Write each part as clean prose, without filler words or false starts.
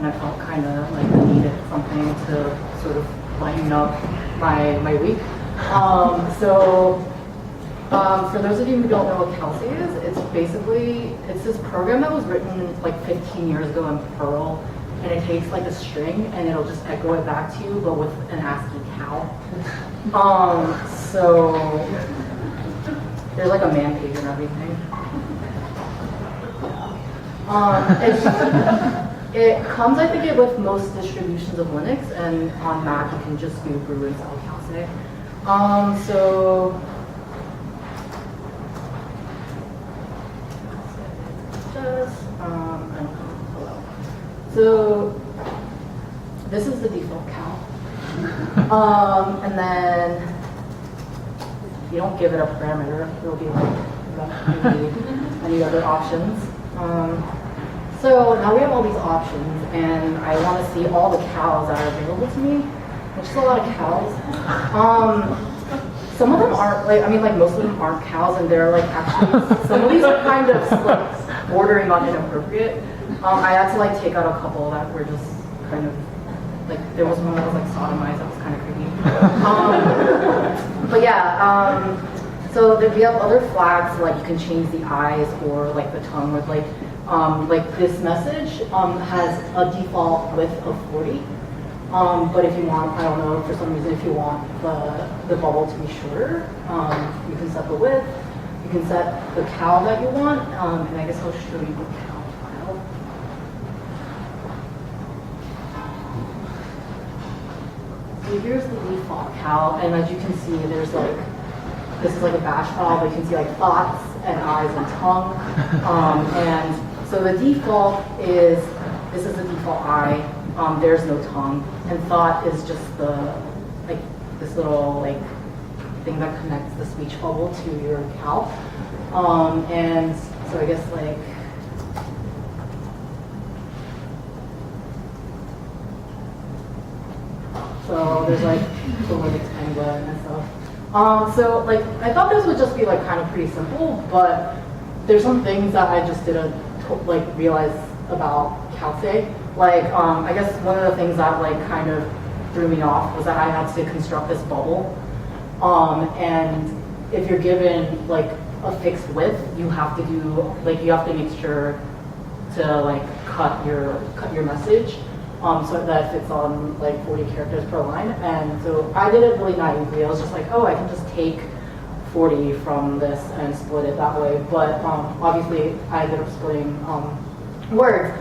and I felt kind of like I needed something to sort of lighten up my week. For those of you who don't know what Cowsay is, it's this program that was written like 15 years ago in Perl, and it takes like a string and it'll just echo it back to you, but with an ASCII cow. So there's like a man page and everything. It comes, I think, with most distributions of Linux, and on Mac you can just do brew install Cowsay. So this is the default cow. And then you don't give it a parameter, it'll be like any other options. So now we have all these options, and I want to see all the cows that are available to me, which is a lot of cows. Some of them aren't, like most of them aren't cows, and they're like actually, some of these are kind of like bordering on inappropriate. I had to like take out a couple that were just kind of, like there was one that was like sodomized, that was kind of creepy. But yeah, so we have other flags, like you can change the eyes or like the tongue with like this message has a default width of 40. But if you want, I don't know, for some reason, if you want the bubble to be shorter, you can set the width, you can set the cow that you want, and I guess I'll show you the cow file. So here's the default cow, and as you can see, there's like, this is like a bash file, but you can see like thoughts and eyes and tongue. And so the default is, this is the default eye, there's no tongue, and thought is just the, like, this little like thing that connects the speech bubble to your cow. And so I guess like, so there's like the Linux penguin and stuff. So like, I thought this would just be like kind of pretty simple, but there's some things that I just didn't like realize about Cowsay. Like, I guess one of the things that like kind of threw me off was that I had to construct this bubble. And if you're given like a fixed width, you have to do, like you have to make sure to like cut your message so that it fits on like 40 characters per line. And so I did it really naively. I was just like, oh, I can just take 40 from this and split it that way. But obviously I ended up splitting words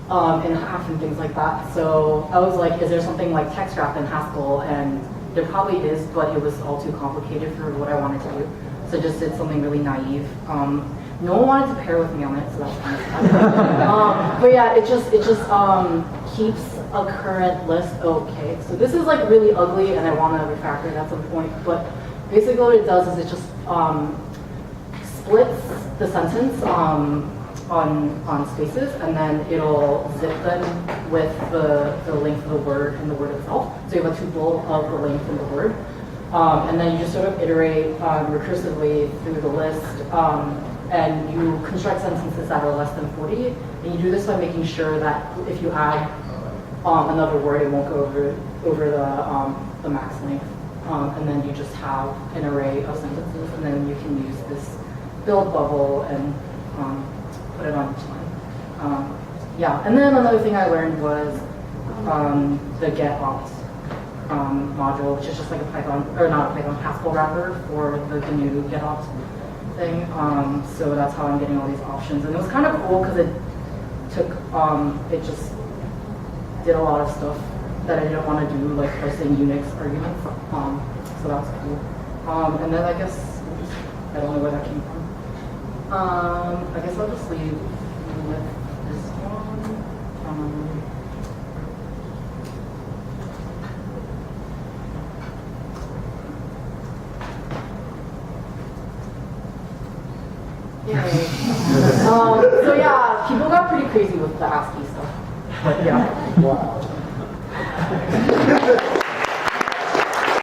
in half and things like that. So I was like, is there something like text wrap in Haskell? And there probably is, but it was all too complicated for what I wanted to do. So I just did something really naive. No one wanted to pair with me on it, so that's kind of sad. But yeah, it just keeps a current list. Okay, so this is like really ugly, and I want to refactor it at some point. But basically, what it does is it just splits the sentence on spaces, and then it'll zip them with the length of the word and the word itself. So you have a tuple of the length and the word. And then you just sort of iterate recursively through the list, and you construct sentences that are less than 40. And you do this by making sure that if you add another word, it won't go over the max length. And then you just have an array of sentences, and then you can use this build bubble and put it on each line. Yeah, and then another thing I learned was the get opt module, which is just like a Python, or not a Python, Haskell wrapper for the GNU get opt thing. So that's how I'm getting all these options. And it was kind of cool because it took, it just did a lot of stuff that I didn't want to do, like parsing Unix arguments. So that's cool. And then I guess, I don't know where that came from. I guess I'll just leave with this one. Yay. So yeah, people got pretty crazy with the ASCII stuff. But yeah. Wow.